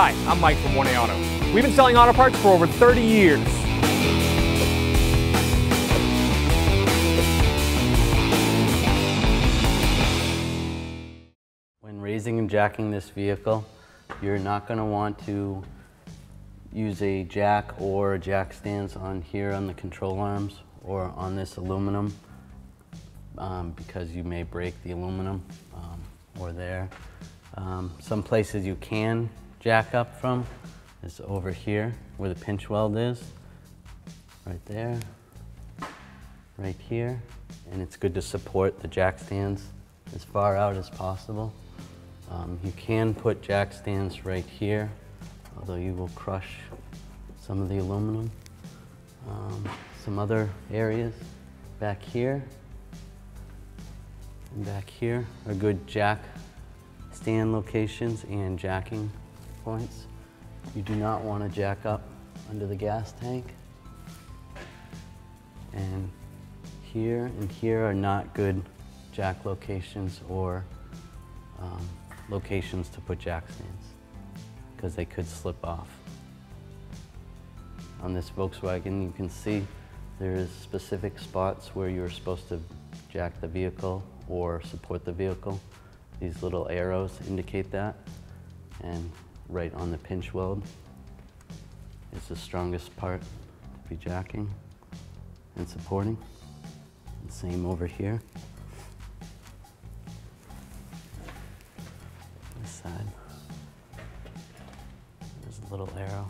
Hi, I'm Mike from 1A Auto. We've been selling auto parts for over 30 years. When raising and jacking this vehicle, you're not going to want to use a jack or jack stands on here on the control arms or on this aluminum because you may break the aluminum or there. Some places you can jack up from is over here where the pinch weld is, right there, right here, and it's good to support the jack stands as far out as possible. You can put jack stands right here, although you will crush some of the aluminum. Some other areas back here and back here are good jack stand locations and jacking points. You do not want to jack up under the gas tank. And here are not good jack locations or locations to put jack stands because they could slip off. On this Volkswagen, you can see there is specific spots where you're supposed to jack the vehicle or support the vehicle. These little arrows indicate that, and right on the pinch weld is the strongest part to be jacking and supporting. And same over here. This side, there's a little arrow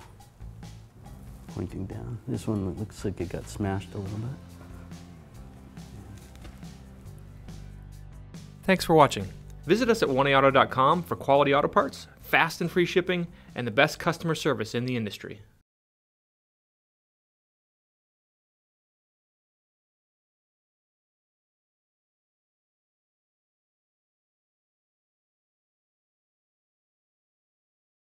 pointing down. This one looks like it got smashed a little bit. Thanks for watching. Visit us at 1aauto.com for quality auto parts, fast and free shipping, and the best customer service in the industry.